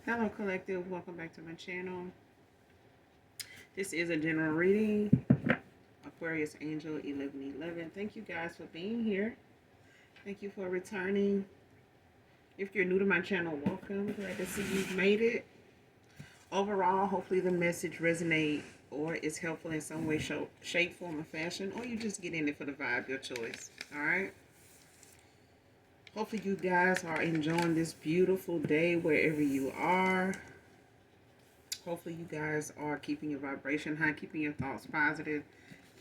Hello, collective. Welcome back to my channel. This is a general reading. Aquarius Angel 1111. Thank you guys for being here. Thank you for returning. If you're new to my channel, welcome. Glad to see you've made it. Overall, hopefully the message resonates or is helpful in some way, shape, form, or fashion, or you just get in it for the vibe, your choice. All right. Hopefully you guys are enjoying this beautiful day wherever you are. Hopefully you guys are keeping your vibration high, keeping your thoughts positive.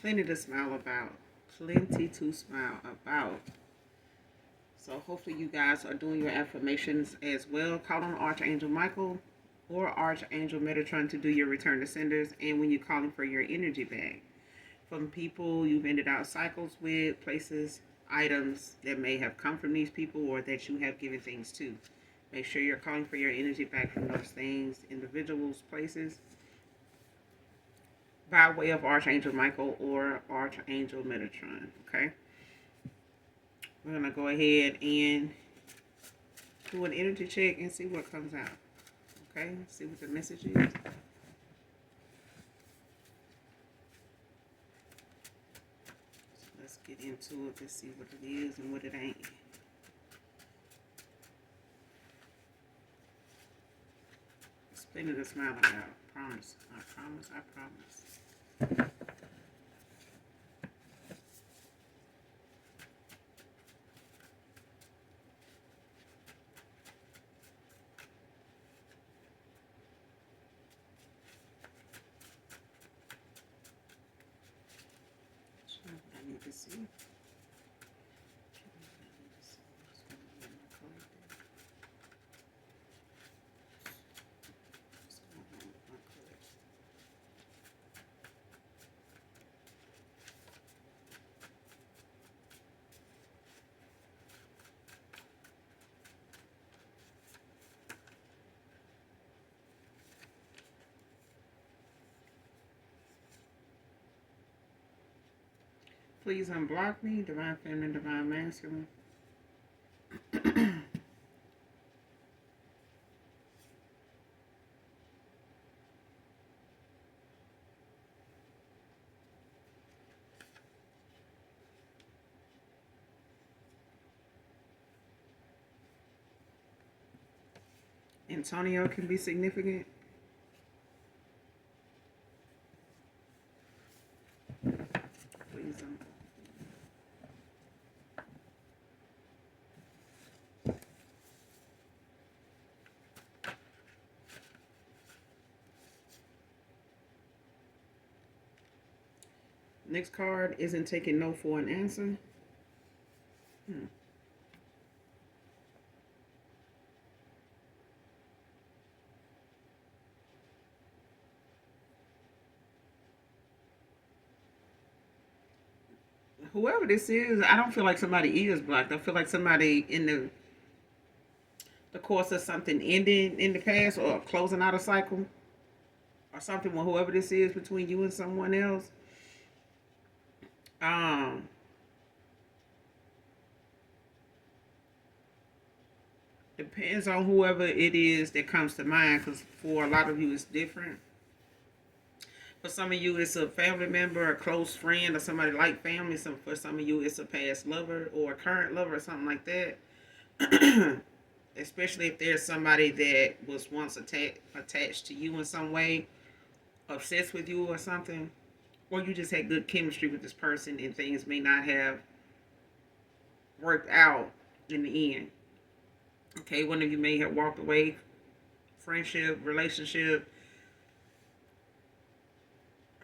Plenty to smile about. Plenty to smile about. So hopefully you guys are doing your affirmations as well. Call on Archangel Michael or Archangel Metatron to do your return to senders, and when you're calling for your energy back from people you've ended out cycles with, places, items that may have come from these people or that you have given things to. Make sure you're calling for your energy back from those things, individuals, places, by way of Archangel Michael or Archangel Metatron. Okay? We're going to go ahead and do an energy check and see what comes out. Okay? See what the message is. So let's get into it. Let's see what it is and what it ain't. It's plenty to smile about. Promise. I promise. I promise. I need to see. Please unblock me, Divine Feminine, Divine Masculine. Antonio can be significant. Please unblock. Next card isn't taking no for an answer. Whoever this is, I don't feel like somebody is blocked. I feel like somebody in the course of something ending in the past or closing out a cycle or something with whoever this is between you and someone else. Um, Depends on whoever it is that comes to mind, because for a lot of you it's different. For some of you it's a family member, a close friend, or somebody like family. For some of you it's a past lover or a current lover or something like that. Especially if there's somebody that was once attached to you in some way, obsessed with you or something, or you just had good chemistry with this person and things may not have worked out in the end. Okay, one of you may have walked away, friendship, relationship,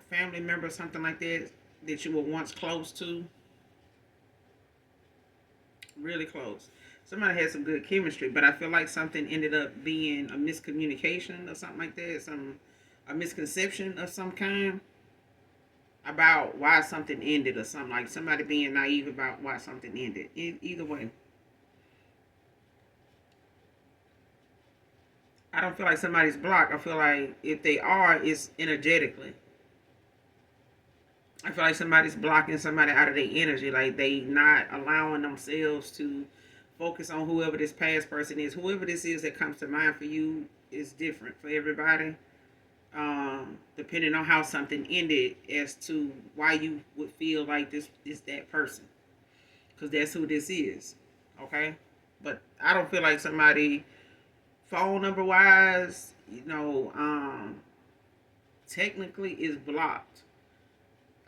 family member, something like that, that you were once close to, really close. Somebody had some good chemistry, but I feel like something ended up being a miscommunication or something like that, a misconception of some kind about why something ended or something, like somebody being naive about why something ended. Either way, I don't feel like somebody's blocked. I feel like if they are, it's energetically. I feel like somebody's blocking somebody out of their energy, like they not allowing themselves to Focus on whoever this past person is. Whoever this is that comes to mind for you is different for everybody. Depending on how something ended as to why you would feel like this is that person. Because that's who this is. Okay? But I don't feel like somebody, phone number wise, technically is blocked.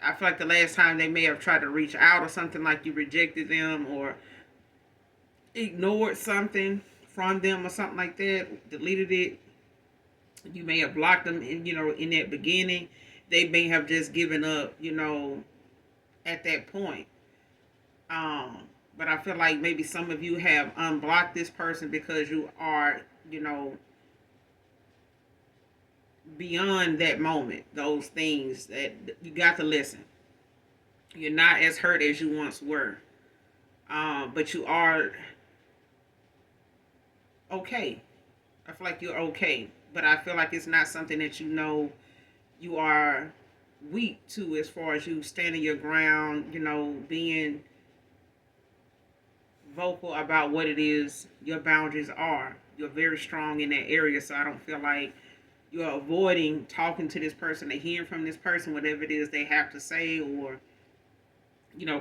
I feel like the last time they may have tried to reach out or something, like you rejected them or ignored something from them or something like that, deleted it. You may have blocked them in that beginning. They may have just given up, at that point. But I feel like maybe some of you have unblocked this person because you are, beyond that moment, those things that you got to listen. You're not as hurt as you once were. But you are okay. I feel like you're okay. But I feel like it's not something that you are weak to, as far as you standing your ground, being vocal about what it is your boundaries are. You're very strong in that area, so I don't feel like you're avoiding talking to this person or hearing from this person, whatever it is they have to say, or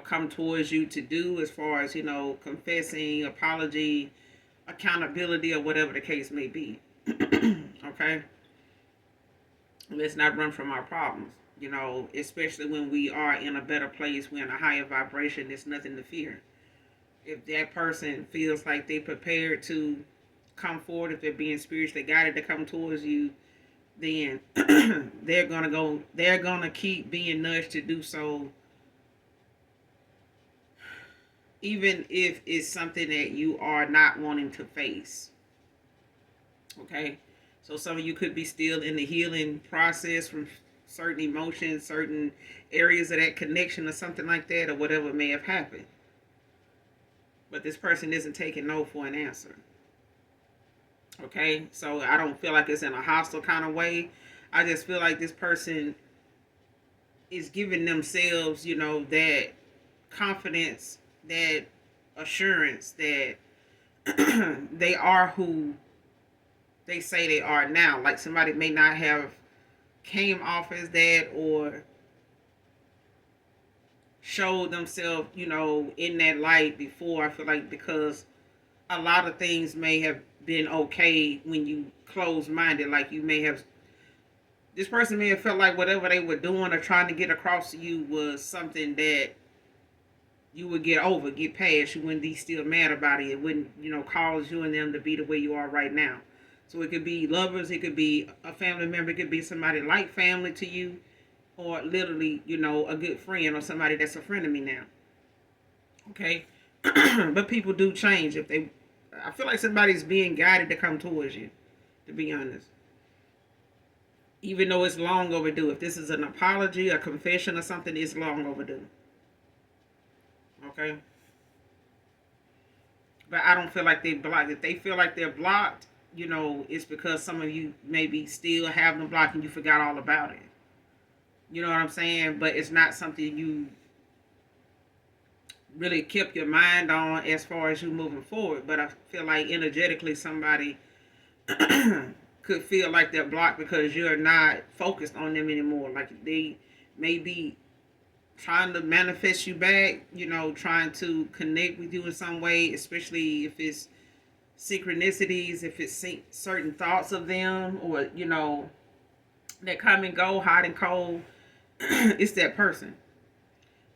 come towards you to do, as far as confessing, apology, accountability, or whatever the case may be. Okay, let's not run from our problems, especially when we are in a better place, we're in a higher vibration. There's nothing to fear. If that person feels like they're prepared to come forward, if they're being spiritually guided to come towards you, then they're gonna keep being nudged to do so, even if it's something that you are not wanting to face. Okay, so some of you could be still in the healing process from certain emotions, certain areas of that connection, or something like that, or whatever may have happened. But this person isn't taking no for an answer. Okay, so I don't feel like it's in a hostile kind of way. I just feel like this person is giving themselves, that confidence, that assurance that they are who they say they are now. Like somebody may not have came off as that or showed themselves, in that light before. I feel like because a lot of things may have been okay when you closed-minded. Like this person may have felt like whatever they were doing or trying to get across to you was something that you would get over, get past. You wouldn't be still mad about it. It wouldn't, cause you and them to be the way you are right now. So it could be lovers, it could be a family member, it could be somebody like family to you, or literally, a good friend or somebody that's a friend of me now. Okay? But people do change I feel like somebody's being guided to come towards you, to be honest. Even though it's long overdue. If this is an apology, a confession, or something, it's long overdue. Okay? But I don't feel like they blocked. If they feel like they're blocked, it's because some of you maybe still have them blocked and you forgot all about it. You know what I'm saying? But it's not something you really kept your mind on as far as you moving forward. But I feel like energetically somebody could feel like they're blocked because you're not focused on them anymore. Like they may be trying to manifest you back, trying to connect with you in some way, especially if it's synchronicities, if it's certain thoughts of them, or, that come and go, hot and cold. It's that person.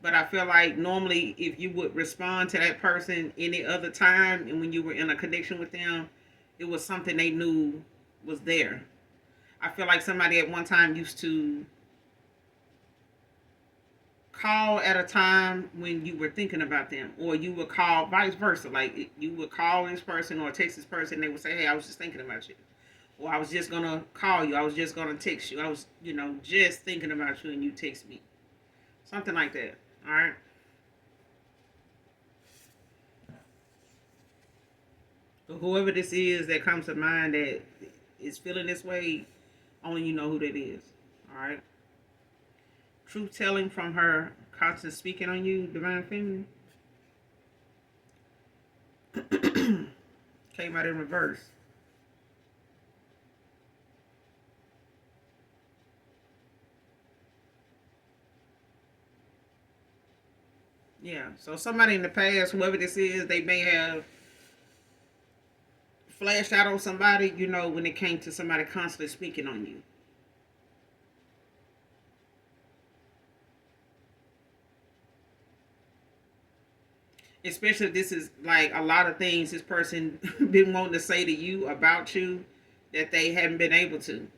But I feel like normally if you would respond to that person any other time and when you were in a connection with them, it was something they knew was there. I feel like somebody at one time used to call at a time when you were thinking about them, or you would call vice versa. Like you would call this person or text this person, and they would say, "Hey, I was just thinking about you," or "I was just gonna call you. I was just gonna text you. I was, just thinking about you, and you text me." Something like that. All right. So whoever this is that comes to mind that is feeling this way, only you know who that is. All right. Truth telling from her, constant speaking on you, divine feminine. came out in reverse. Yeah. So somebody in the past, whoever this is, they may have flashed out on somebody, when it came to somebody constantly speaking on you. Especially if this is like a lot of things this person been wanting to say to you about you that they haven't been able to.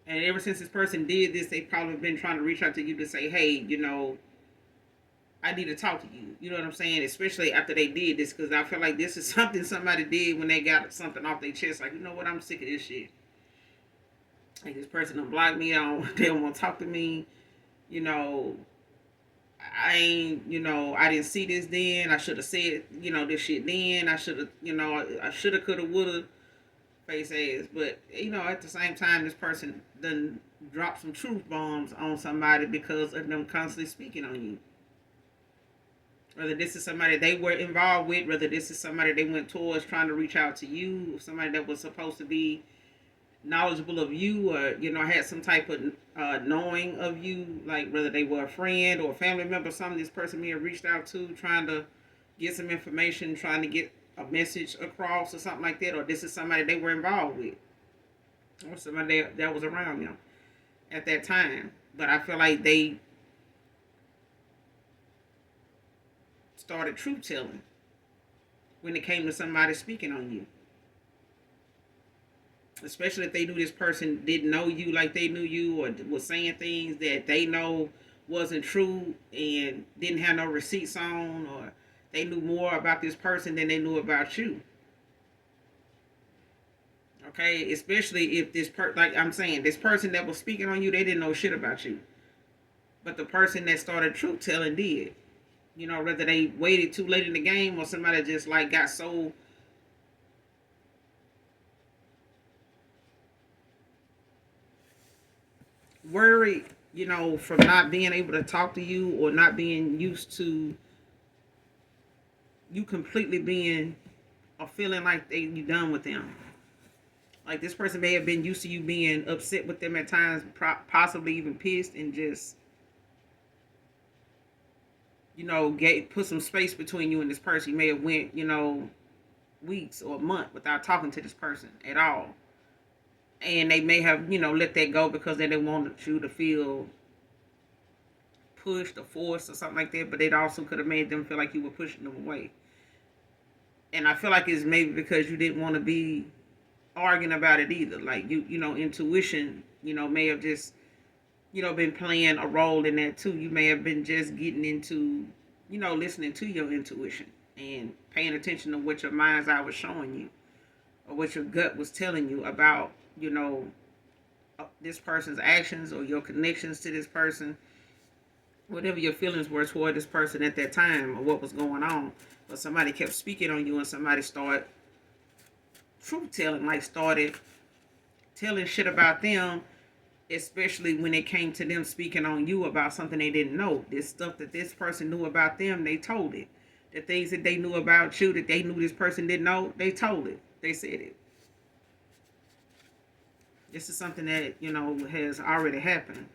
And ever since this person did this, they probably been trying to reach out to you to say, hey, I need to talk to you. You know what I'm saying? Especially after they did this, because I feel like this is something somebody did when they got something off their chest. Like, you know what? I'm sick of this shit. Like, this person done blocked me. They don't want to talk to me. You know, I ain't, I didn't see this then. I should have said, this shit then. I should have, I should have, could have, would have, face ass. But, at the same time, this person done dropped some truth bombs on somebody because of them constantly speaking on you. Whether this is somebody they were involved with, whether this is somebody they went towards trying to reach out to you, somebody that was supposed to be knowledgeable of you, or had some type of knowing of you, like whether they were a friend or a family member, something this person may have reached out to, trying to get some information, trying to get a message across or something like that, or this is somebody they were involved with, or somebody that was around them at that time. But I feel like they started truth telling when it came to somebody speaking on you. Especially if they knew this person didn't know you like they knew you, or was saying things that they know wasn't true and didn't have no receipts on, or they knew more about this person than they knew about you. Okay, especially if like I'm saying, this person that was speaking on you, they didn't know shit about you, but the person that started truth telling did. Whether they waited too late in the game or somebody just like got so worried, from not being able to talk to you or not being used to you completely being or feeling like you done with them. Like this person may have been used to you being upset with them at times, possibly even pissed, and just put some space between you and this person. You may have went weeks or a month without talking to this person at all, and they may have let that go because they didn't want you to feel pushed or forced or something like that. But it also could have made them feel like you were pushing them away. And I feel like it's maybe because you didn't want to be arguing about it either. Like intuition, may have just been playing a role in that too. You may have been just getting into listening to your intuition and paying attention to what your mind's eye was showing you, or what your gut was telling you about this person's actions or your connections to this person, whatever your feelings were toward this person at that time or what was going on. But somebody kept speaking on you, and somebody started truth telling, like started telling shit about them, especially when it came to them speaking on you about something they didn't know. This stuff that this person knew about them, they told it. The things that they knew about you that they knew this person didn't know, they told it. They said it. This is something that, has already happened.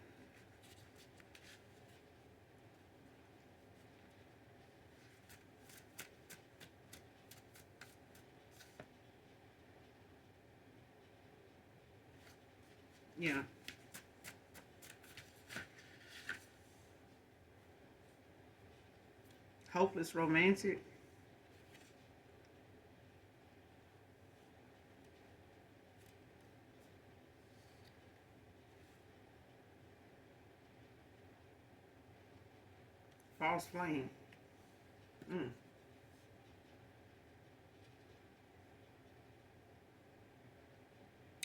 Yeah. Hopeless romantic. False flame. Mm.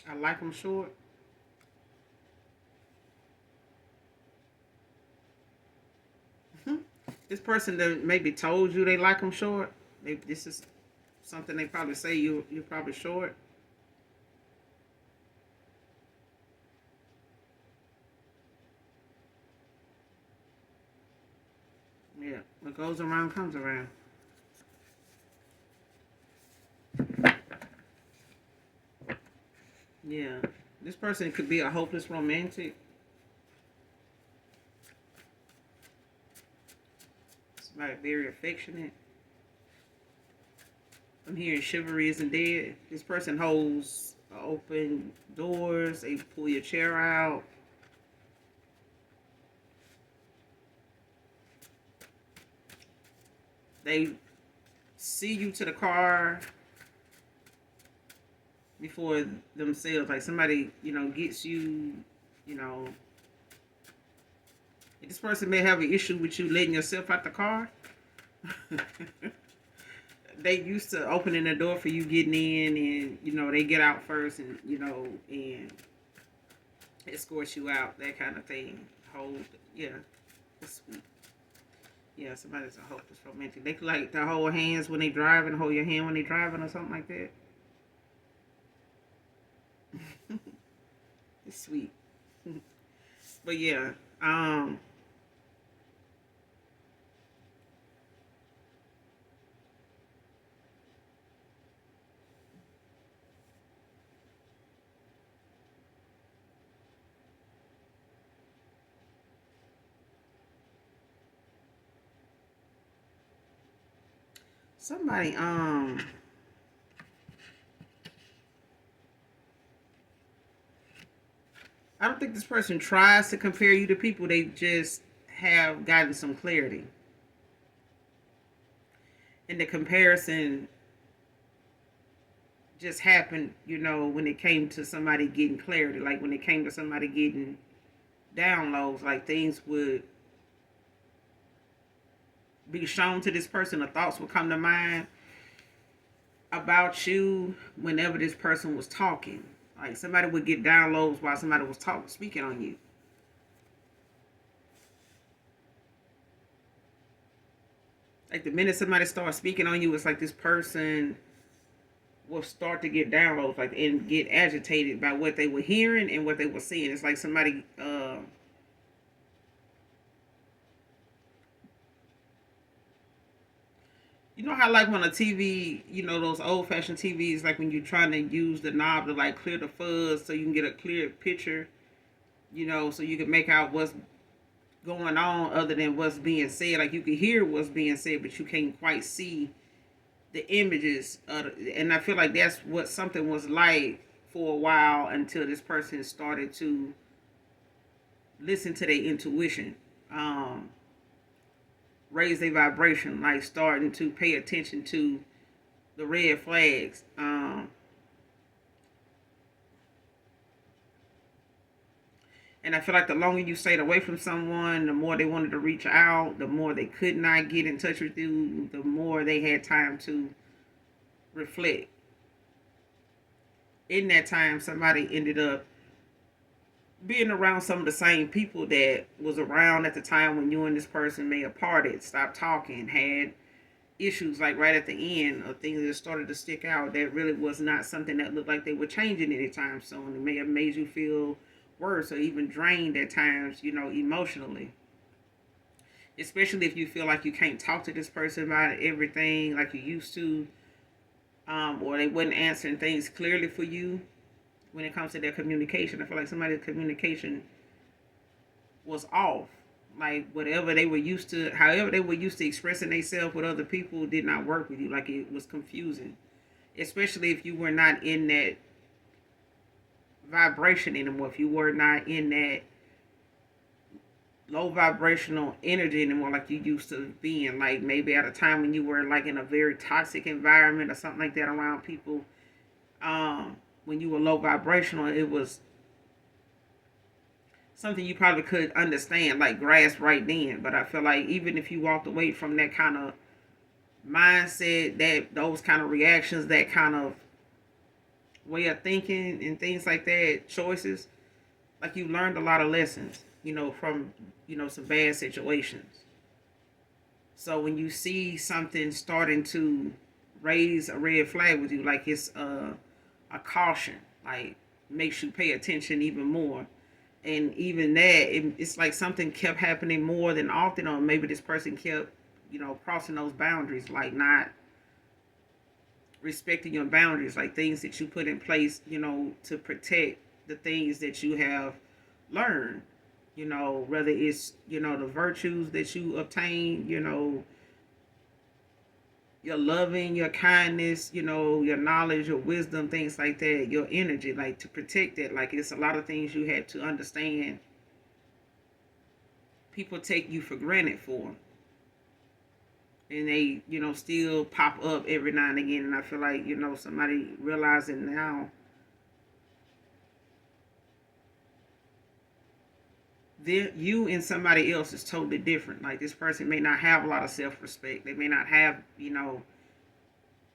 I like them short. This person that maybe told you they like them short. This is something they probably say you're probably short. Yeah, what goes around comes around. Yeah. This person could be a hopeless romantic. Somebody very affectionate. I'm hearing chivalry isn't dead. This person holds open doors. They pull your chair out. They see you to the car before themselves. Like somebody, gets you, you know. This person may have an issue with you letting yourself out the car. They used to opening the door for you getting in, and they get out first, and and escort you out, that kind of thing. Hold, yeah, it's sweet. Yeah, somebody's a hopeless romantic. They like to hold hands when they driving, hold your hand when they driving, or something like that. It's sweet. But yeah, somebody, I don't think this person tries to compare you to people. They just have gotten some clarity. And the comparison just happened, when it came to somebody getting clarity. Like when it came to somebody getting downloads, like things would be shown to this person, or thoughts would come to mind about you whenever this person was talking. Like somebody would get downloads while somebody was talking, speaking on you. Like the minute somebody starts speaking on you, it's like this person will start to get downloads, like, and get agitated by what they were hearing and what they were seeing. It's like somebody, you know how like when a TV, those old fashioned TVs, like when you're trying to use the knob to like clear the fuzz so you can get a clear picture, so you can make out what's going on other than what's being said. Like you can hear what's being said, but you can't quite see the images. And I feel like that's what something was like for a while until this person started to listen to their intuition, raise their vibration, like starting to pay attention to the red flags. And I feel like the longer you stayed away from someone, the more they wanted to reach out, the more they could not get in touch with you, the more they had time to reflect. In that time, somebody ended up being around some of the same people that was around at the time when you and this person may have parted, stopped talking, had issues like right at the end, or things that started to stick out that really was not something that looked like they were changing anytime soon. It may have made you feel worse or even drained at times, emotionally. Especially if you feel like you can't talk to this person about everything like you used to, or they wasn't answering things clearly for you when it comes to their communication. I feel like somebody's communication was off. Like whatever they were used to, however they were used to expressing themselves with other people, did not work with you. Like it was confusing, especially if you were not in that vibration anymore. If you were not in that low vibrational energy anymore, like you used to being, like maybe at a time when you were like in a very toxic environment or something like that around people. When you were low vibrational, it was something you probably could understand, like grasp right then. But I feel like even if you walked away from that kind of mindset, that those kind of reactions, that kind of way of thinking and things like that, choices, like you learned a lot of lessons, from, some bad situations. So when you see something starting to raise a red flag with you, like it's a caution, like makes you pay attention even more. And even that, it's like something kept happening more than often, or maybe this person kept, crossing those boundaries, like not respecting your boundaries, like things that you put in place, to protect the things that you have learned, whether it's, the virtues that you obtain, your loving, your kindness, your knowledge, your wisdom, things like that, your energy, like to protect it. Like it's a lot of things you had to understand. People take you for granted for. And they, still pop up every now and again. And I feel like, somebody realizing now you and somebody else is totally different. Like this person may not have a lot of self-respect. They may not have,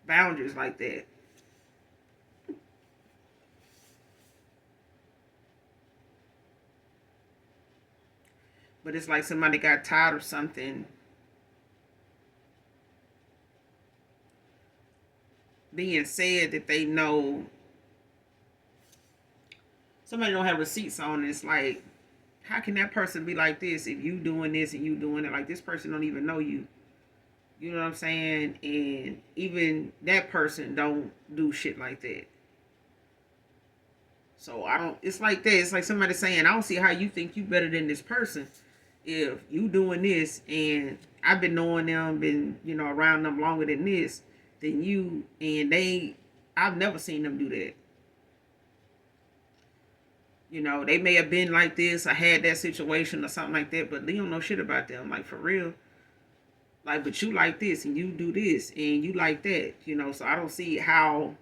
boundaries like that. But it's like somebody got tired of something being said that they know somebody don't have receipts on. It's like, how can that person be like this if you doing this and you doing it? Like this person don't even know you. You know what I'm saying? And even that person don't do shit like that. So I don't, it's like that. It's like somebody saying, I don't see how you think you better than this person if you doing this and I've been knowing them, been, around them longer than this, than you, and I've never seen them do that. They may have been like this, I had that situation or something like that, but they don't know shit about them, like for real. Like, but you like this and you do this and you like that, so I don't see how,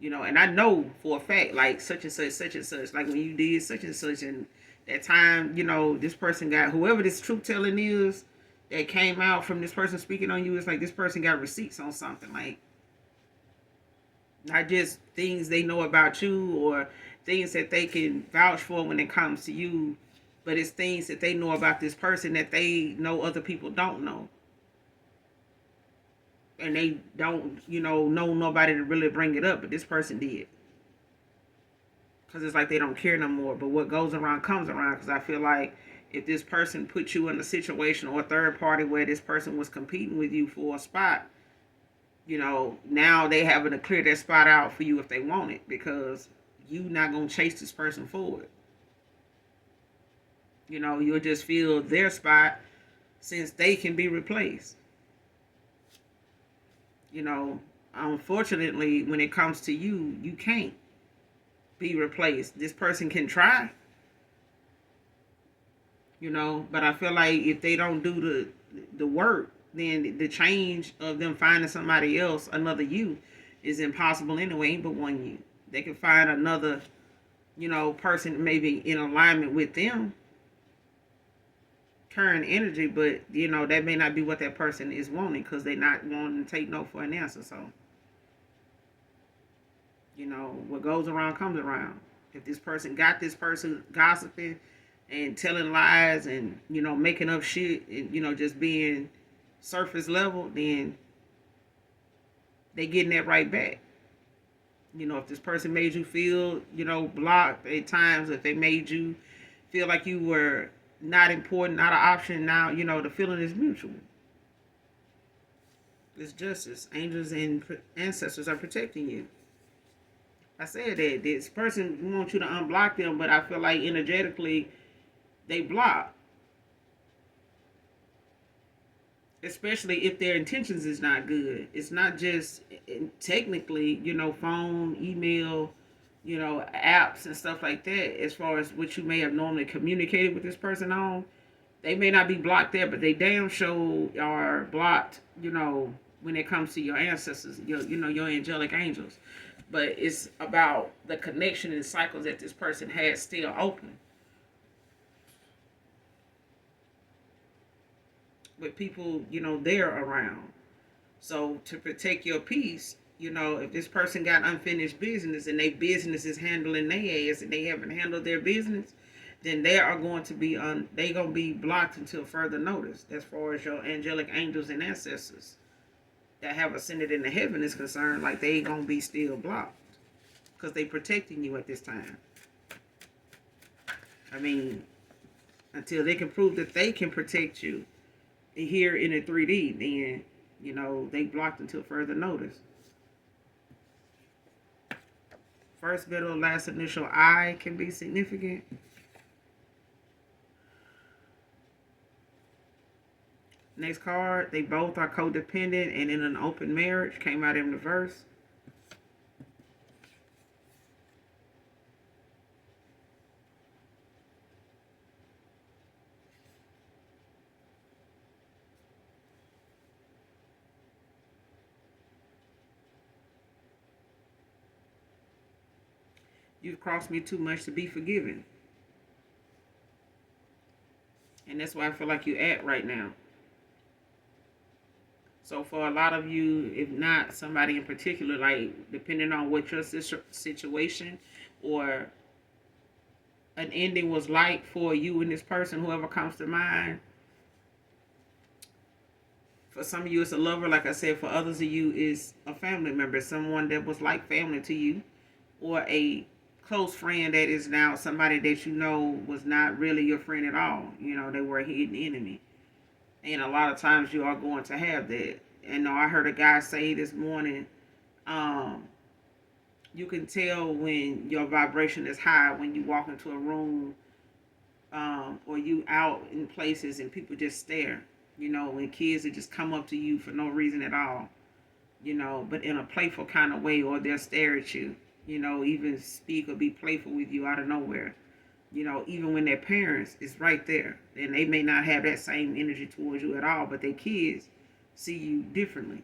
and I know for a fact, like such and such, like when you did such and such, and that time, this person got, whoever this truth telling is that came out from this person speaking on you, it's like this person got receipts on something, like not just things they know about you or things that they can vouch for when it comes to you, but it's things that they know about this person that they know other people don't know. And they don't, know nobody to really bring it up, but this person did. Because it's like they don't care no more. But what goes around comes around. Because I feel like if this person put you in a situation or a third party where this person was competing with you for a spot, now they having to clear that spot out for you if they want it. Because you not going to chase this person forward. You'll just fill their spot since they can be replaced. Unfortunately, when it comes to you, you can't be replaced. This person can try, but I feel like if they don't do the work, then the change of them finding somebody else, another you, is impossible anyway, but one you. They can find another, person maybe in alignment with them, current energy, but that may not be what that person is wanting because they're not wanting to take no for an answer. So what goes around comes around. If this person got this person gossiping and telling lies and making up shit and just being surface level, then they getting that right back. If this person made you feel blocked at times, if they made you feel like you were not important, not an option, now the feeling is mutual. It's justice. Angels and ancestors are protecting you. I said that this person wants you to unblock them, but I feel like energetically they block. Especially if their intentions is not good. It's not just technically, phone, email, apps and stuff like that. As far as what you may have normally communicated with this person on, they may not be blocked there, but they damn sure are blocked, when it comes to your ancestors, your angelic angels. But it's about the connection and cycles that this person has still open. With people, they're around. So to protect your peace, if this person got unfinished business and their business is handling their ass and they haven't handled their business, then they are going to be they gonna be blocked until further notice. As far as your angelic angels and ancestors that have ascended into heaven is concerned, like they gonna be still blocked because they protecting you at this time. I mean, until they can prove that they can protect you here in the 3D, then they blocked until further notice. First, middle, last initial I can be significant. Next card, they both are codependent and in an open marriage. Came out in reverse. You've crossed me too much to be forgiven. And that's where I feel like you're at right now. So for a lot of you, if not somebody in particular, like depending on what your situation or an ending was like for you and this person, whoever comes to mind. For some of you, it's a lover. Like I said, for others of you, is a family member, someone that was like family to you, or a close friend that is now somebody that you know was not really your friend at all. You know, they were a hidden enemy. And a lot of times you are going to have that. And I heard a guy say this morning, um, you can tell when your vibration is high when you walk into a room, or you out in places and people just stare. You know, when kids that just come up to you for no reason at all, you know, but in a playful kind of way, or they'll stare at you, you know, even speak or be playful with you out of nowhere. You know, even when their parents is right there and they may not have that same energy towards you at all, but their kids see you differently.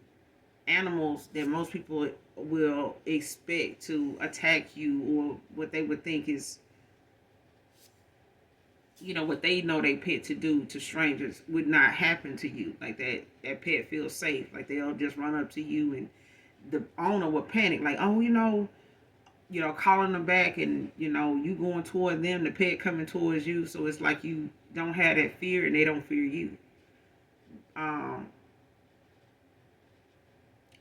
Animals that most people will expect to attack you, or what they would think is, you know, what they know they pet to do to strangers would not happen to you. Like that pet feels safe. Like they'll just run up to you, and the owner will panic, like, oh, calling them back, and you going toward them, the pet coming towards you. So it's like you don't have that fear, and they don't fear you.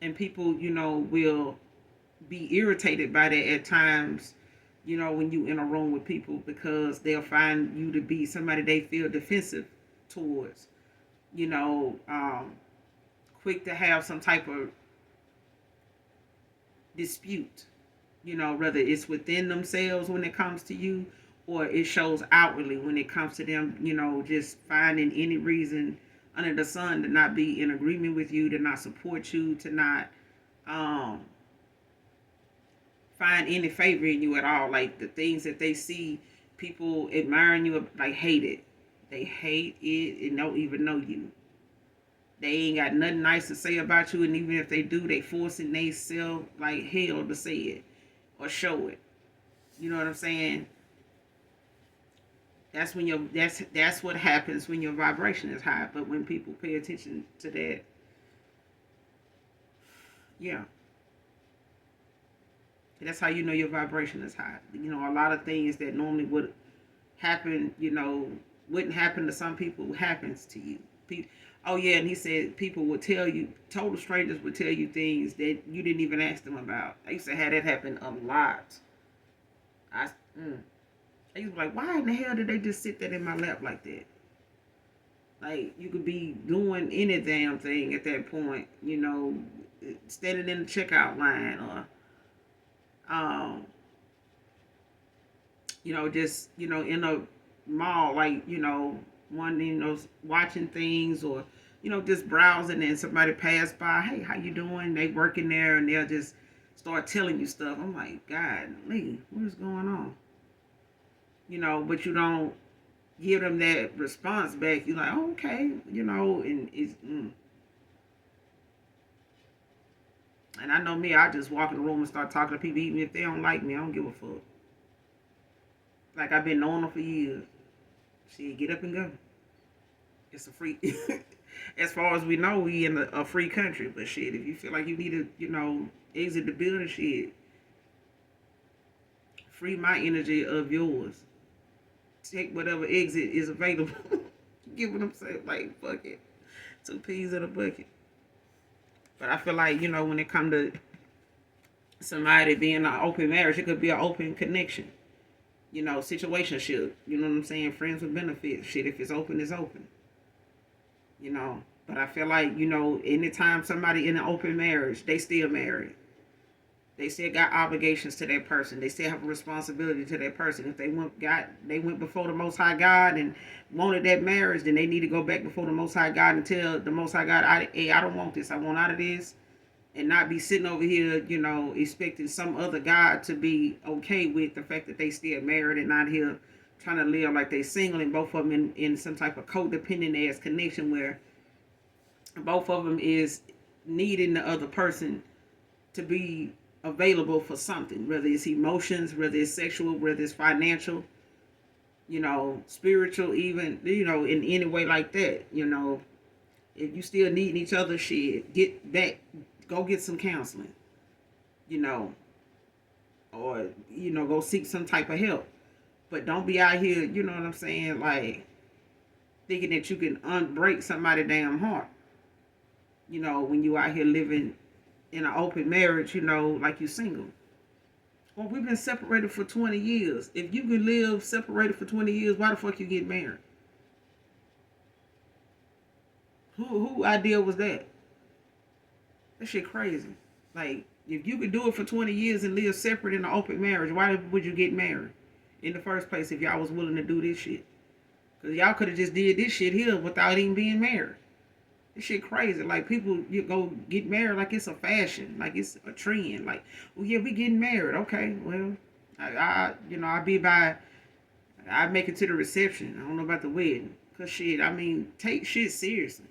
And people, will be irritated by that at times, when you in a room with people, because they'll find you to be somebody they feel defensive towards, you know, quick to have some type of dispute, whether it's within themselves when it comes to you, or it shows outwardly when it comes to them, just finding any reason under the sun to not be in agreement with you, to not support you, to not find any favor in you at all. Like the things that they see people admiring you, like, hate it. They hate it and don't even know you. They ain't got nothing nice to say about you, and even if they do, they forcing they self like hell to say it or show it. You know what I'm saying? That's when that's what happens when your vibration is high. But when people pay attention to that, yeah, that's how you know your vibration is high. A lot of things that normally would happen, wouldn't happen to some people, happens to you. Oh yeah, and he said people would tell you, total strangers would tell you things that you didn't even ask them about. I used to have that happen a lot. I used to be like, why in the hell did they just sit that in my lap like that? Like, you could be doing any damn thing at that point, standing in the checkout line, or just, in a mall, like, one, watching things, or, just browsing, and somebody pass by, hey, how you doing? They working there, and they'll just start telling you stuff. I'm like, God, Lee, what is going on? But you don't give them that response back. You're like, oh, okay, and it's, and I know me, I just walk in the room and start talking to people, even if they don't like me. I don't give a fuck. Like, I've been knowing them for years. Shit, get up and go. It's a free, as far as we know, we in a free country. But shit, if you feel like you need to, exit the building, shit, free my energy of yours. Take whatever exit is available. Get what I'm saying? Like, fuck it. 2 peas in a bucket. But I feel like, when it come to somebody being an open marriage, it could be an open connection. Situationship. You know what I'm saying? Friends with benefits. Shit, if it's open, it's open. But I feel like, anytime somebody in an open marriage, they still married. They still got obligations to that person. They still have a responsibility to that person. If they went before the Most High God and wanted that marriage, then they need to go back before the Most High God and tell the Most High God, hey, I don't want this. I want out of this, and not be sitting over here, expecting some other God to be okay with the fact that they still married and not here trying to live like they single, and both of them in some type of codependent ass connection where both of them is needing the other person to be available for something, whether it's emotions, whether it's sexual, whether it's financial, spiritual, even, in any way like that. If you still needing each other, shit, get back, go get some counseling, you know, or, go seek some type of help. But don't be out here, you know what I'm saying, like, thinking that you can unbreak somebody's damn heart, when you out here living in an open marriage, like you single. Well, we've been separated for 20 years. If you can live separated for 20 years, why the fuck you get married? Who idea was that? That shit crazy. Like, if you could do it for 20 years and live separate in an open marriage, why would you get married in the first place if y'all was willing to do this shit? Because y'all could have just did this shit here without even being married. This shit crazy. Like, people, you go get married like it's a fashion, like it's a trend. Like, well, yeah, we getting married. Okay, well, I make it to the reception. I don't know about the wedding. Cause shit, I mean, take shit seriously.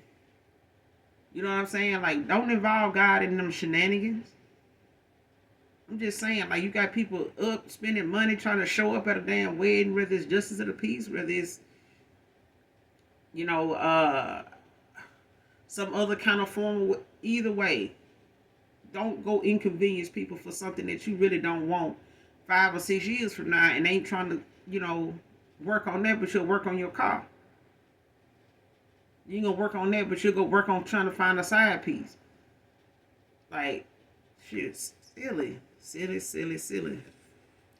You know what I'm saying? Like, don't involve God in them shenanigans. I'm just saying, like, you got people up spending money trying to show up at a damn wedding, whether it's justice of the peace, whether it's, you know, some other kind of form. Either way, don't go inconvenience people for something that you really don't want 5 or 6 years from now, and ain't trying to, work on that, but you'll work on your car. You ain't gonna work on that, but you'll go work on trying to find a side piece. Like, shit, silly.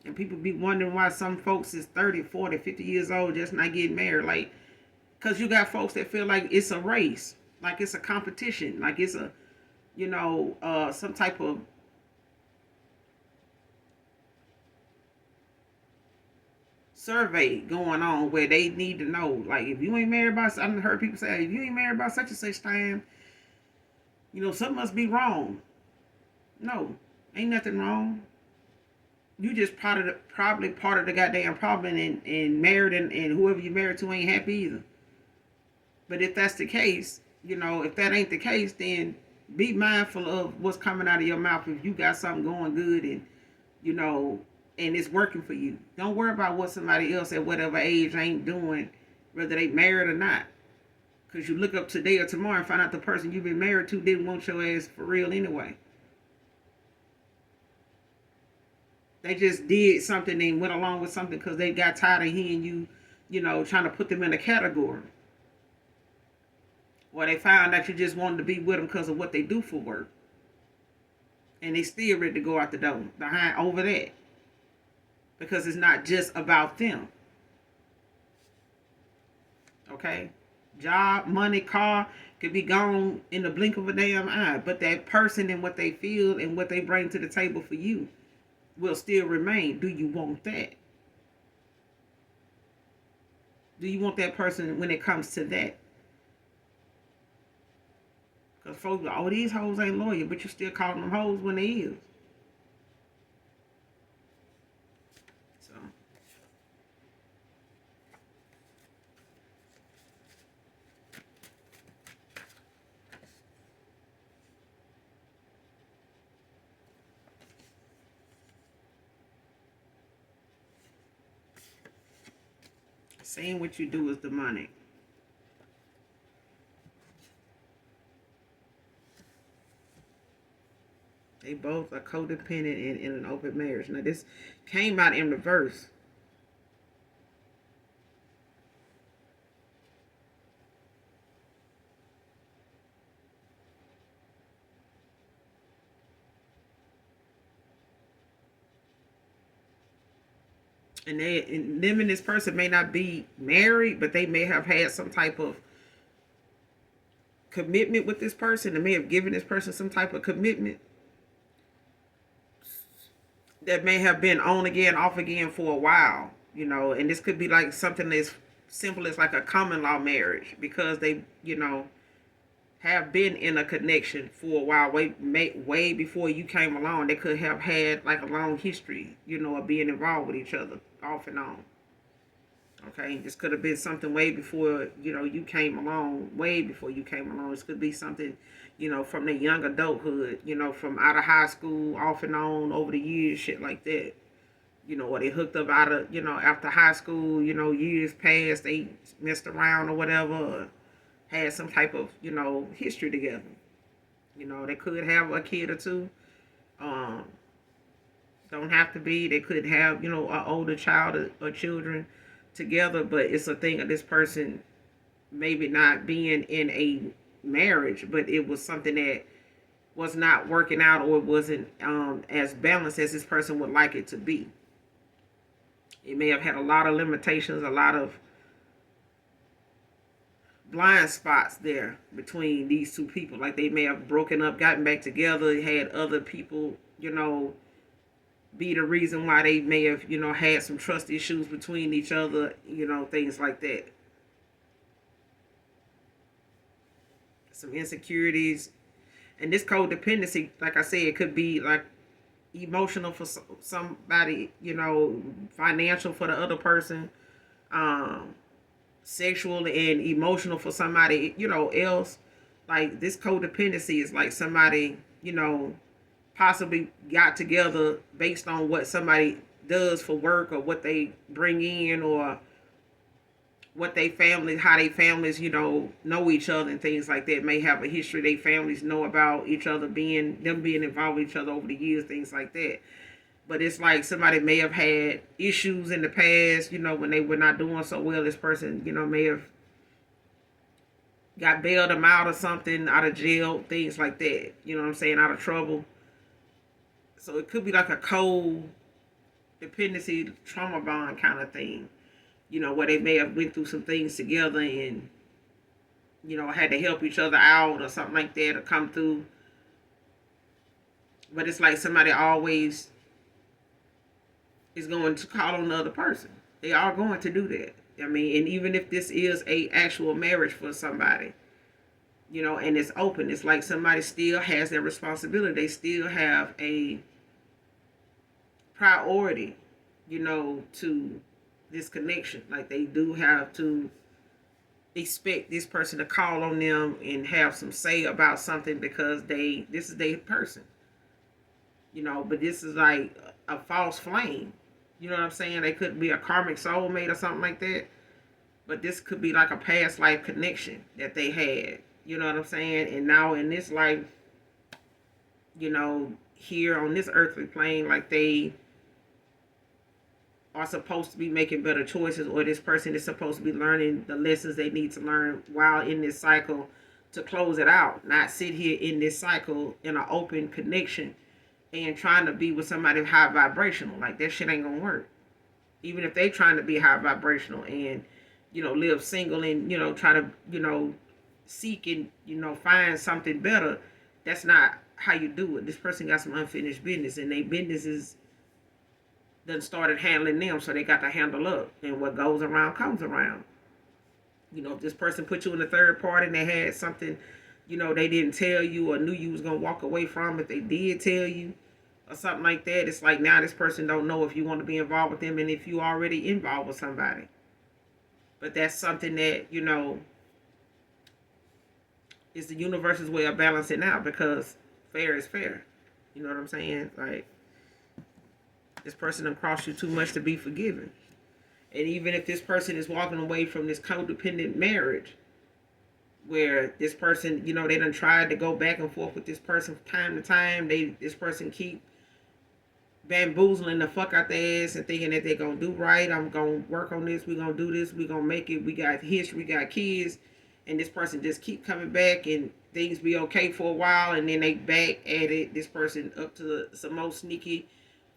And people be wondering why some folks is 30, 40, 50 years old just not getting married. Like, because you got folks that feel like it's a race, like it's a competition, like it's a, some type of survey going on where they need to know, like, if you ain't married by, I've heard people say, if you ain't married by such and such time, something must be wrong. No, ain't nothing wrong. You just probably part of the goddamn problem, and married, and whoever you married to ain't happy either. But if that's the case, if that ain't the case, then be mindful of what's coming out of your mouth. If you got something going good and, and it's working for you, don't worry about what somebody else at whatever age ain't doing, whether they married or not. Because you look up today or tomorrow and find out the person you've been married to didn't want your ass for real anyway. They just did something and went along with something because they got tired of hearing you, trying to put them in a category. Or they found that you just wanted to be with them because of what they do for work. And they still ready to go out the door behind over that. Because it's not just about them. Okay? Job, money, car could be gone in the blink of a damn eye. But that person and what they feel and what they bring to the table for you will still remain. Do you want that? Do you want that person when it comes to that? Because folks, these hoes ain't loyal, but you still calling them hoes when they is. So. Saying what you do is demonic. They both are codependent in an open marriage. Now, this came out in reverse. And them and this person may not be married, but they may have had some type of commitment with this person. They may have given this person some type of commitment. that may have been on again, off again for a while, and this could be like something as simple as like a common law marriage because they, have been in a connection for a while, way before you came along. They could have had like a long history, of being involved with each other off and on. Okay, this could have been something way before, you came along, way before you came along. This could be something, from the young adulthood, from out of high school, off and on, over the years, shit like that. Or they hooked up out of, after high school, years past, they messed around or whatever, or had some type of, history together. They could have a kid or two. Um, don't have to be. They could have, an older child or children together, but it's a thing of this person maybe not being in a marriage, but it was something that was not working out, or it wasn't as balanced as this person would like it to be. It may have had a lot of limitations, a lot of blind spots there between these two people. Like they may have broken up, gotten back together, had other people, be the reason why they may have, had some trust issues between each other, things like that. Some insecurities. And this codependency, like I said, it could be like emotional for somebody, financial for the other person, sexual and emotional for somebody, else. Like this codependency is like somebody, possibly got together based on what somebody does for work, or what they bring in, or what they family, how they families, know each other and things like that. May have a history. They families know about each other, being involved with each other over the years, things like that. But it's like somebody may have had issues in the past, when they were not doing so well. This person, may have got bailed them out or something, out of jail, things like that. You know what I'm saying? Out of trouble. So it could be like a codependency trauma bond kind of thing, where they may have went through some things together and, had to help each other out or something like that, or come through. But it's like somebody always is going to call on the other person. They are going to do that. I mean, and even if this is a actual marriage for somebody, and it's open, it's like somebody still has their responsibility. They still have a priority, to this connection. Like they do have to expect this person to call on them and have some say about something because this is their person. But this is like a false flame. You know what I'm saying? They could be a karmic soulmate or something like that. But this could be like a past life connection that they had. You know what I'm saying? And now in this life, here on this earthly plane, like they are supposed to be making better choices, or this person is supposed to be learning the lessons they need to learn while in this cycle to close it out. Not sit here in this cycle in an open connection and trying to be with somebody high vibrational. Like that shit ain't gonna work. Even if they trying to be high vibrational and, live single and, try to, seek and, find something better, that's not how you do it. This person got some unfinished business, and their business is done started handling them, so they got to handle up. And what goes around comes around. If this person put you in a third party and they had something, they didn't tell you or knew you was gonna walk away from, if they did tell you or something like that, it's like now this person don't know if you want to be involved with them and if you already involved with somebody. But that's something that, is the universe's way of balancing out, because fair is fair. You know what I'm saying? Like, this person done crossed you too much to be forgiven. And even if this person is walking away from this codependent marriage, where this person, they done tried to go back and forth with this person from time to time. This person keep bamboozling the fuck out their ass and thinking that they're going to do right. I'm going to work on this. We're going to do this. We're going to make it. We got history. We got kids. And this person just keep coming back and things be okay for a while. And then they back at it. This person up to some more sneaky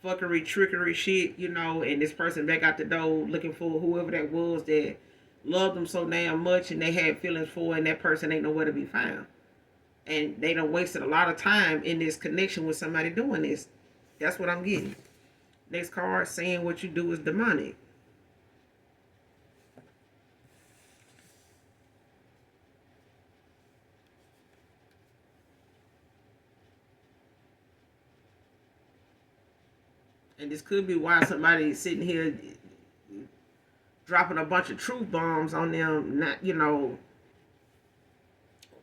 fuckery, trickery shit, and this person back out the door looking for whoever that was that loved them so damn much and they had feelings for, and that person ain't nowhere to be found. And they done wasted a lot of time in this connection with somebody doing this. That's what I'm getting. Next card, saying what you do is demonic. And this could be why somebody's sitting here dropping a bunch of truth bombs on them, not,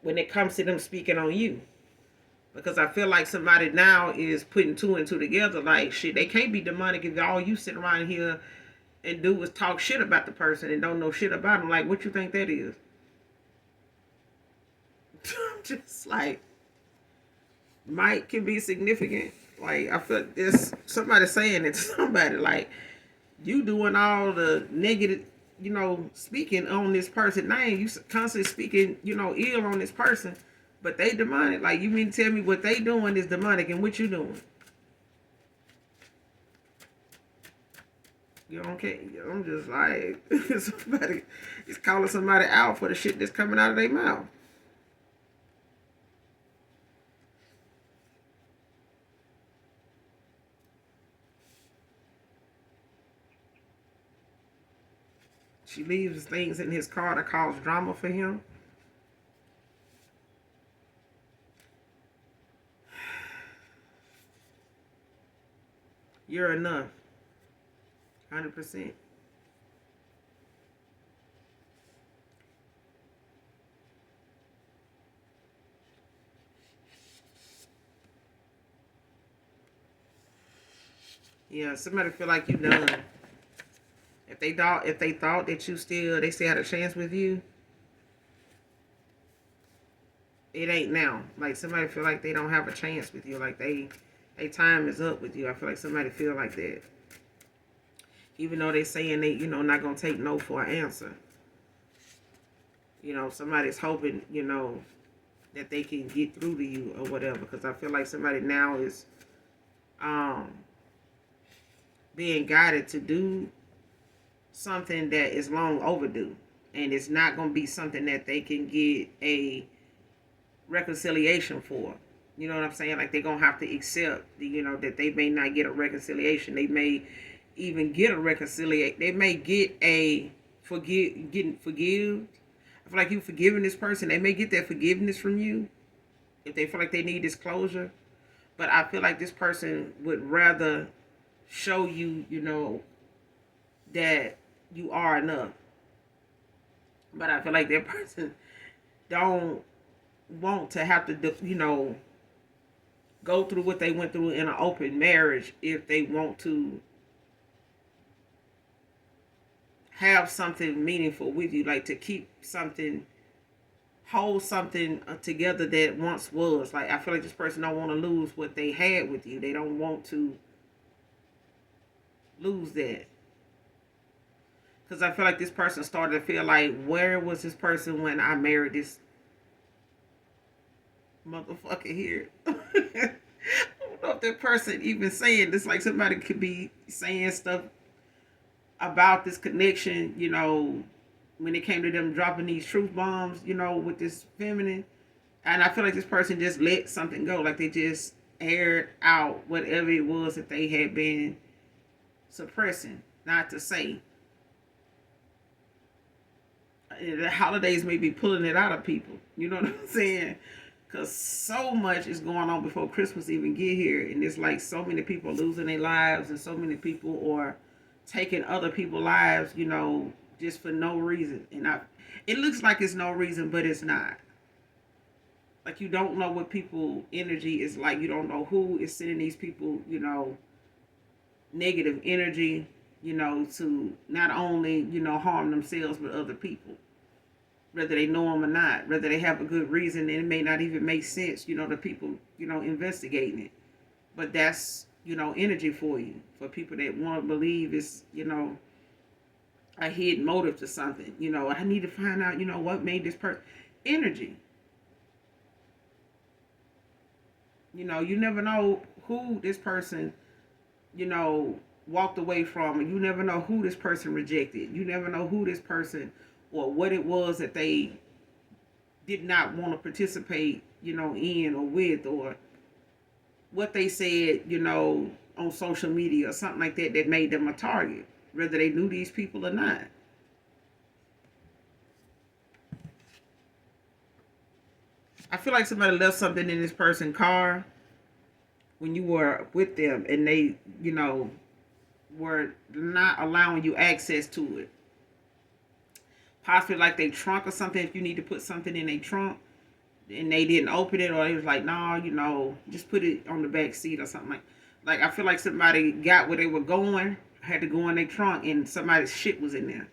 when it comes to them speaking on you. Because I feel like somebody now is putting two and two together. Like, shit, they can't be demonic if all you sit around here and do is talk shit about the person and don't know shit about them. Like, what you think that is? Just like, might can be significant. Like, I feel there's somebody saying it to somebody. Like, you doing all the negative, speaking on this person's name. You constantly speaking, ill on this person. But they demonic. Like, you mean to tell me what they doing is demonic and what you doing? You don't care. I'm just like, somebody is calling somebody out for the shit that's coming out of their mouth. She leaves things in his car that cause drama for him. You're enough. 100%. Yeah, somebody feel like you done. If they thought that they still had a chance with you, it ain't now. Like, somebody feel like they don't have a chance with you. Like, they time is up with you. I feel like somebody feel like that. Even though they saying they, not gonna take no for an answer. Somebody's hoping, that they can get through to you or whatever. Because I feel like somebody now is being guided to do something that is long overdue. And it's not going to be something that they can get a reconciliation for. You know what I'm saying? Like, they're going to have to accept, that they may not get a reconciliation. They may even get a reconciliation. They may get a forgive. I feel like you forgiving this person. They may get that forgiveness from you if they feel like they need this closure. But I feel like this person would rather show you, that you are enough. But I feel like that person don't want to have to, go through what they went through in an open marriage if they want to have something meaningful with you, like to keep something, hold something together that once was. Like, I feel like this person don't want to lose what they had with you. They don't want to lose that. Because I feel like this person started to feel like, where was this person when I married this motherfucker here? I don't know if that person even saying this. Like, somebody could be saying stuff about this connection, when it came to them dropping these truth bombs, with this feminine. And I feel like this person just let something go. Like, they just aired out whatever it was that they had been suppressing, not to say. The holidays may be pulling it out of people. You know what I'm saying? Because so much is going on before Christmas even get here. And it's like so many people losing their lives, and so many people are taking other people's lives, just for no reason. And it looks like it's no reason, but it's not. Like, you don't know what people energy is like. You don't know who is sending these people, negative energy, to not only, harm themselves, but other people. Whether they know them or not, whether they have a good reason, and it may not even make sense, the people, investigating it. But that's, energy for you, for people that want to believe it's, a hidden motive to something. I need to find out, what made this person. Energy. You never know who this person, walked away from. And you never know who this person rejected. You never know who this person, or what it was that they did not want to participate, in or with, or what they said, on social media or something like that that made them a target, whether they knew these people or not. I feel like somebody left something in this person's car when you were with them, and they, were not allowing you access to it. Possibly like they trunk or something. If you need to put something in a trunk, and they didn't open it, or they was like, no, just put it on the back seat or something like. I feel like somebody got where they were going, had to go in their trunk, and somebody's shit was in there,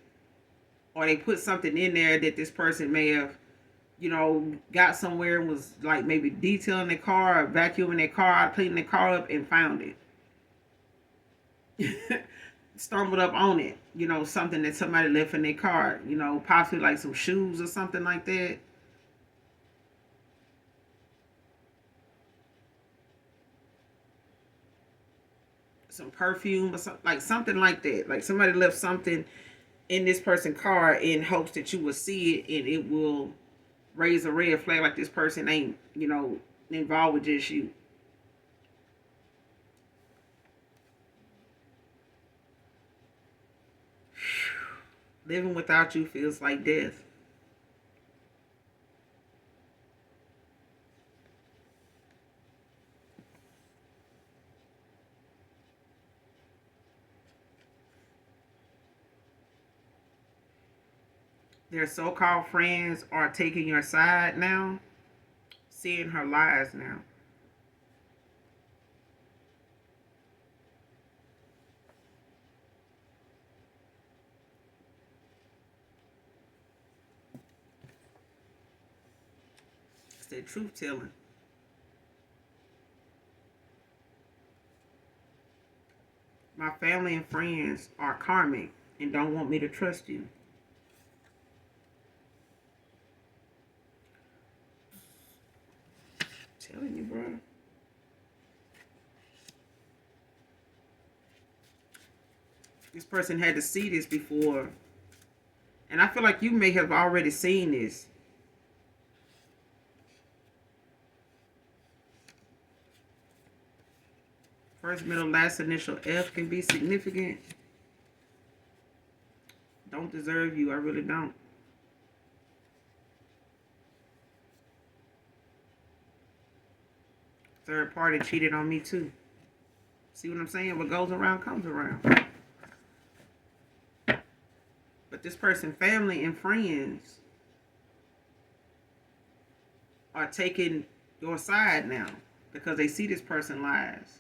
or they put something in there that this person may have, got somewhere and was like maybe detailing their car or vacuuming their car, cleaning their car up, and found it. Stumbled up on it, something that somebody left in their car, possibly like some shoes or something like that. Some perfume or something like that. Like somebody left something in this person's car in hopes that you will see it and it will raise a red flag, like this person ain't, involved with just you. Living without you feels like death. Their so-called friends are taking your side now, seeing her lies now. It's their truth telling. My family and friends are karmic and don't want me to trust you. Telling you, bro. This person had to see this before. And I feel like you may have already seen this. First, middle, last initial F can be significant. Don't deserve you. I really don't. Third party cheated on me too. See what I'm saying? What goes around comes around. But this person, family and friends, are taking your side now because they see this person lies.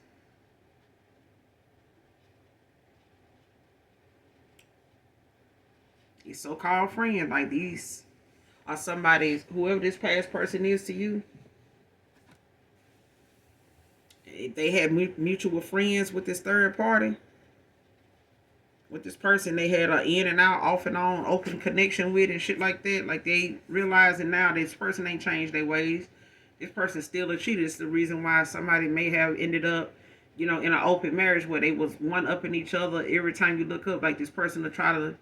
These so-called friends, like these, are somebody, whoever this past person is to you. If they had mutual friends with this third party, with this person they had an in and out, off and on, open connection with and shit like that, like they realizing now this person ain't changed their ways. This person's still a cheater. It's the reason why somebody may have ended up, in an open marriage where they was one upping each other. Every time you look up, like this person to try to,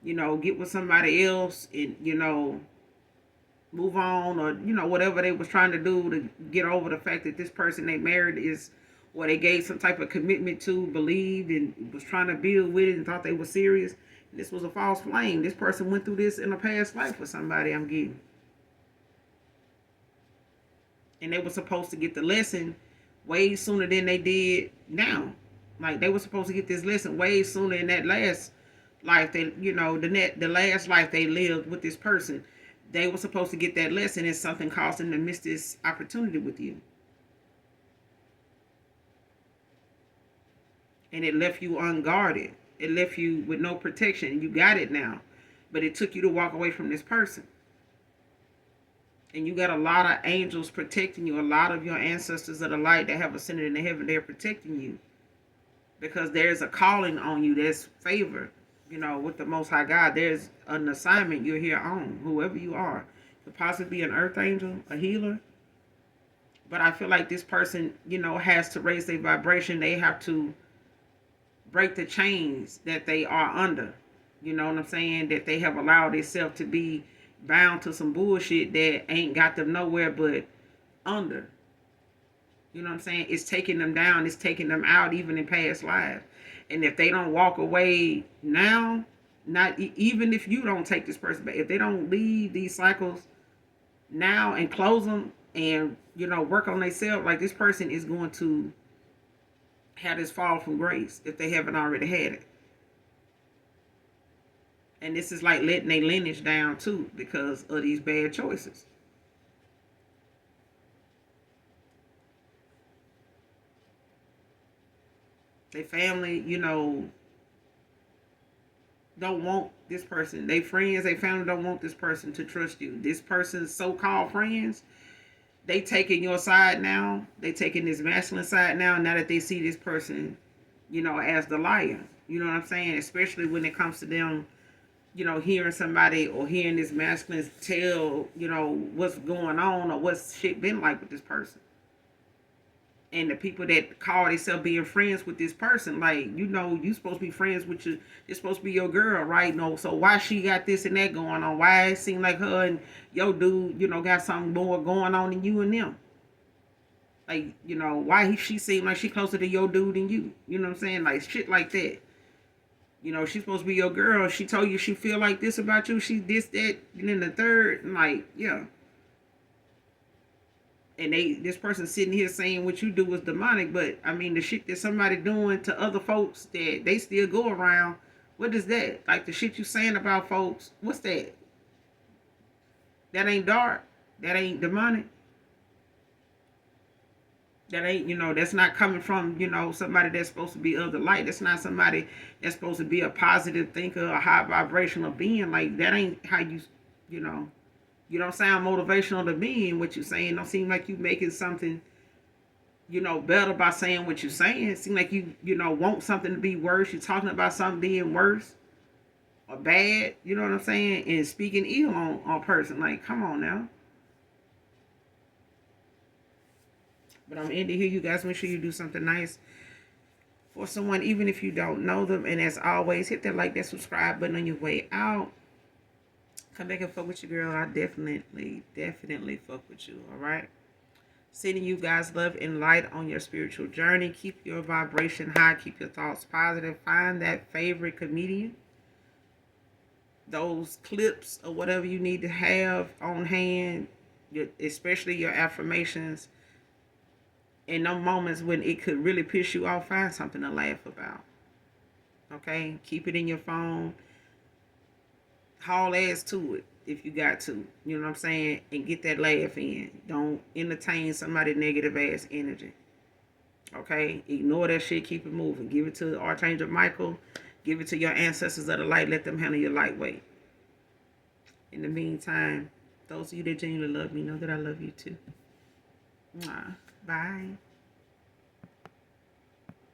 get with somebody else and, move on, or whatever they was trying to do to get over the fact that this person they married is what they gave some type of commitment to, believed, and was trying to build with it and thought they were serious. This was a false flame. This person went through this in a past life with somebody, I'm getting. And they were supposed to get the lesson way sooner than they did now. Like they were supposed to get this lesson way sooner in that last life. They, the last life they lived with this person. They were supposed to get that lesson, and something caused them to miss this opportunity with you. And it left you unguarded. It left you with no protection. You got it now. But it took you to walk away from this person. And you got a lot of angels protecting you. A lot of your ancestors of the light that have ascended into heaven, they're protecting you. Because there's a calling on you. There's favor. With the Most High God, there's an assignment you're here on, whoever you are. Could possibly be an earth angel, a healer. But I feel like this person, has to raise their vibration. They have to break the chains that they are under. You know what I'm saying? That they have allowed themselves to be bound to some bullshit that ain't got them nowhere but under. You know what I'm saying? It's taking them down. It's taking them out, even in past lives. And if they don't walk away now, not even if you don't take this person back, if they don't leave these cycles now and close them and, you know, work on themselves, like this person is going to have this fall from grace if they haven't already had it. And this is like letting their lineage down too because of these bad choices. Their family, you know, don't want this person. They friends, they family don't want this person to trust you. This person's so-called friends, they taking your side now. They taking this masculine side now that they see this person, you know, as the liar. You know what I'm saying? Especially when it comes to them, you know, hearing somebody or hearing this masculine tell, you know, what's going on or what's shit been like with this person. And the people that call themselves being friends with this person, like, you know, you supposed to be friends with you. It's supposed to be your girl, right? No, so why she got this and that going on? Why it seem like her and your dude, you know, got something more going on than you and them? Like, you know, why she seem like she closer to your dude than you? You know what I'm saying? Like shit like that. You know, she's supposed to be your girl. She told you she feel like this about you. She this, that, and then the third. And like, yeah. And this person sitting here saying what you do was demonic, but I mean the shit that somebody doing to other folks that they still go around, what is that? Like the shit you saying about folks, what's that? That ain't dark. That ain't demonic. That ain't, you know, that's not coming from, you know, somebody that's supposed to be of the light. That's not somebody that's supposed to be a positive thinker, a high vibrational being. Like that ain't how you know. You don't sound motivational to me in what you're saying. Don't seem like you making something, you know, better by saying what you're saying. It seems like you know, want something to be worse. You're talking about something being worse or bad. You know what I'm saying? And speaking ill on a person. Like, come on now. But I'm in to hear you guys. Make sure you do something nice for someone, even if you don't know them. And as always, hit that like, that subscribe button on your way out. Come back and fuck with you, girl. I definitely fuck with you. All right. Sending you guys love and light on your spiritual journey. Keep your vibration high. Keep your thoughts positive. Find that favorite comedian. Those clips or whatever you need to have on hand, especially your affirmations. In those moments when it could really piss you off, find something to laugh about. Okay? Keep it in your phone. Haul ass to it if you got to. You know what I'm saying? And get that laugh in. Don't entertain somebody negative ass energy. Okay? Ignore that shit. Keep it moving. Give it to Archangel Michael. Give it to your ancestors of the light. Let them handle your lightweight. In the meantime, those of you that genuinely love me know that I love you too. Mwah. Bye.